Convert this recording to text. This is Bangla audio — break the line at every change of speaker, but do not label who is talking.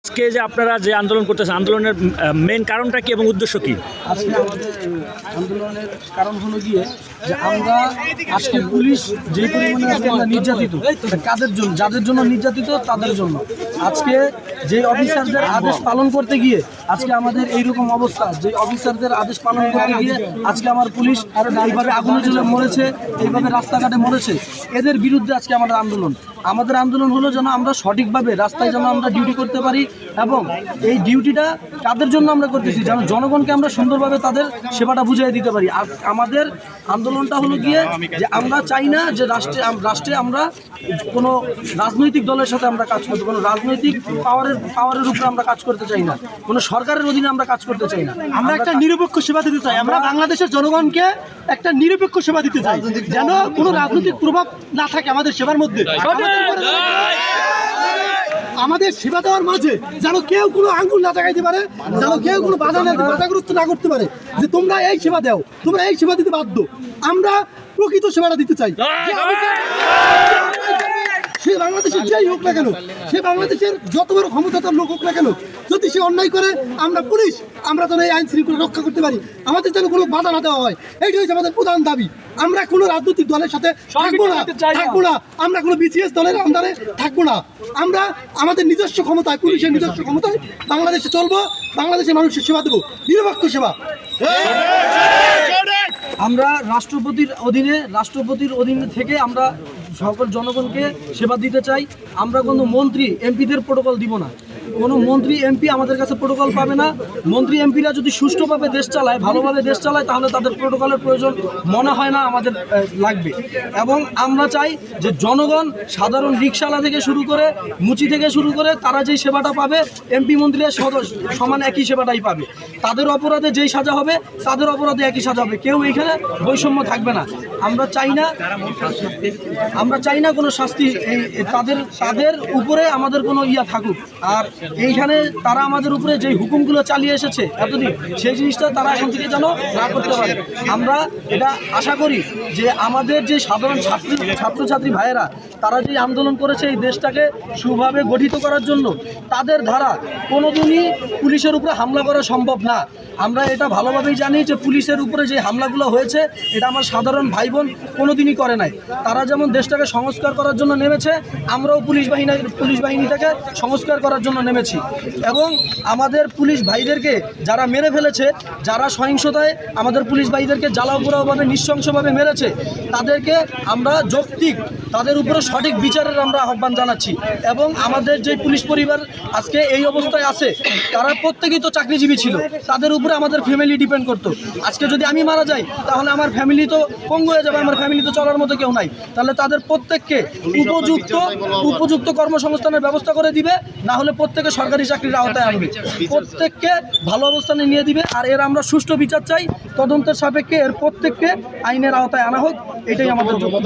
আজকে যে আপনারা যে আন্দোলন করতেছেন, আন্দোলনের মেইন কারণটা কি এবং উদ্দেশ্য কি?
আজকে আমাদের আন্দোলনের কারণ হলো গিয়ে যে আমরা আজকে পুলিশ যে পরিমাণে আজকে আমরা নির্যাতিত, কাদের জন্য, যাদের জন্য নির্যাতিত তাদের জন্য আজকে যে অফিসারদের আদেশ পালন করতে গিয়ে আজকে আমাদের এইরকম অবস্থা, যে অফিসারদের আদেশ পালন করতে গিয়ে আজকে আমার পুলিশ এইভাবে আগুনে জ্বলে মরেছে, এইভাবে রাস্তাঘাটে মরেছে, এদের বিরুদ্ধে আজকে আমাদের আন্দোলন হলো যেন আমরা সঠিকভাবে রাস্তায় যেন আমরা ডিউটি করতে পারি এবং এই ডিউটিটা কাদের জন্য আমরা করতেছি যেন জনগণকে আমরা সুন্দরভাবে তাদের সেবাটা বুঝিয়ে দিতে পারি। আর আমাদের আন্দোলনটা হলো গিয়ে যে আমরা চাই না যে রাষ্ট্রে আমরা কোনো রাজনৈতিক দলের সাথে আমরা কাজ করতে, কোনো রাজনৈতিক পাওয়ারের উপরে আমরা কাজ করতে চাই না, কোনো সরকারের অধীনে আমরা কাজ করতে চাই না।
আমরা একটা নিরপেক্ষ সেবা দিতে চাই। আমরা বাংলাদেশের জনগণকে একটা নিরপেক্ষ সেবা দিতে চাই, যেন কোনো রাজনৈতিক প্রভাব না থাকে আমাদের সেবার মধ্যে। আমাদের সেবা দেওয়ার মাঝে যেন কেউ কোনো আঙ্গুল না দেখাইতে পারে, যেন কেউ কোনো বাধাগ্রস্ত না করতে পারে যে তোমরা এই সেবা দাও, তোমরা এই সেবা দিতে বাধ্য। আমরা প্রকৃত সেবাটা দিতে চাই। সে বাংলাদেশের যেই হোক না কেন, সে বাংলাদেশের যত বড় ক্ষমতার লোক হোক না কেন, যদি সে অন্যায় করে আমরা পুলিশ আমরা যেন এই আইন শৃঙ্খলা রক্ষা করতে পারি, আমাদের যেন কোনো বাধা না দেওয়া হয়, এইটাই হচ্ছে আমাদের প্রধান দাবি। আমরা কোনো রাজনৈতিক দলের সাথে থাকবো না, আমরা কোনো বিসিএস দলের আন্ডারে থাকবো না। আমরা আমাদের নিজস্ব ক্ষমতায়, পুলিশের নিজস্ব ক্ষমতায় বাংলাদেশে চলবো, বাংলাদেশের মানুষের সেবা দেবো, নিরপেক্ষ সেবা। আমরা রাষ্ট্রপতির অধীনে থেকে আমরা সকল জনগণকে সেবা দিতে চাই। আমরা কোনো মন্ত্রী এমপিদের প্রোটোকল দিব না, কোনো মন্ত্রী এমপি আমাদের কাছে প্রোটোকল পাবে না। মন্ত্রী এমপিরা যদি সুষ্ঠুভাবে দেশ চালায়, ভালোভাবে দেশ চালায়, তাহলে তাদের প্রোটোকলের প্রয়োজন মনে হয় না আমাদের লাগবে। এবং আমরা চাই যে জনগণ, সাধারণ রিকশাওয়ালা থেকে শুরু করে, মুচি থেকে শুরু করে, তারা যেই সেবাটা পাবে এমপি মন্ত্রীরা সমান একই সেবাটাই পাবে। তাদের অপরাধে যেই সাজা হবে তাদের অপরাধে একই সাজা হবে, কেউ এইখানে বৈষম্য থাকবে না। আমরা চাই না কোনো শাস্তি তাদের উপরে আমাদের কোনো থাকুক। আর এইখানে তারা আমাদের উপরে যে হুকুমগুলো চালিয়ে এসেছে এতদিন, সেই জিনিসটা তারা এখন থেকে যেন না করতে পারে। আমরা এটা আশা করি যে আমাদের যে সাধারণ ছাত্রছাত্রী ভাইয়েরা তারা যে আন্দোলন করেছে এই দেশটাকে সুভাবে গঠিত করার জন্য, তাদের দ্বারা কোনোদিনই পুলিশের উপরে হামলা করা সম্ভব না। আমরা এটা ভালোভাবেই জানি যে পুলিশের উপরে যে হামলাগুলো হয়েছে এটা আমার সাধারণ ভাই বোন কোনোদিনই করে নাই। তারা যেমন দেশটাকে সংস্কার করার জন্য নেমেছে, আমরাও পুলিশ বাহিনীটাকে সংস্কার করার জন্য নেমেছি। এবং আমাদের পুলিশ ভাইদেরকে যারা মেরে ফেলেছে, যারা সহিংসতায় আমাদের পুলিশ ভাইদেরকে জ্বালাওপোড়াভাবে নৃশংসভাবে মেরেছে, তাদেরকে আমরা যৌক্তিক, তাদের উপরে সঠিক বিচারের আমরা আহ্বান জানাচ্ছি। এবং আমাদের যে পুলিশ পরিবার আজকে এই অবস্থায় আছে, তারা প্রত্যেকেই তো চাকরিজীবী ছিল, তাদের উপরে আমাদের ফ্যামিলি ডিপেন্ড করতো। আজকে যদি আমি মারা যাই তাহলে আমার ফ্যামিলি তো পঙ্গু হয়ে যাবে, আমার ফ্যামিলি তো চলার মতো কেউ নাই। তাহলে তাদের প্রত্যেককে উপযুক্ত কর্মসংস্থানের ব্যবস্থা করে দিবে, না হলে প্রত্যেকে সরকারি চাকরির আওতায় আনবে, প্রত্যেককে ভালো অবস্থানে নিয়ে দিবে। আর এর আমরা সুষ্ঠু বিচার চাই, তদন্তের সাপেক্ষে এর প্রত্যেককে আইনের আওতায় আনা হোক, এটাই আমাদের যোগ্য।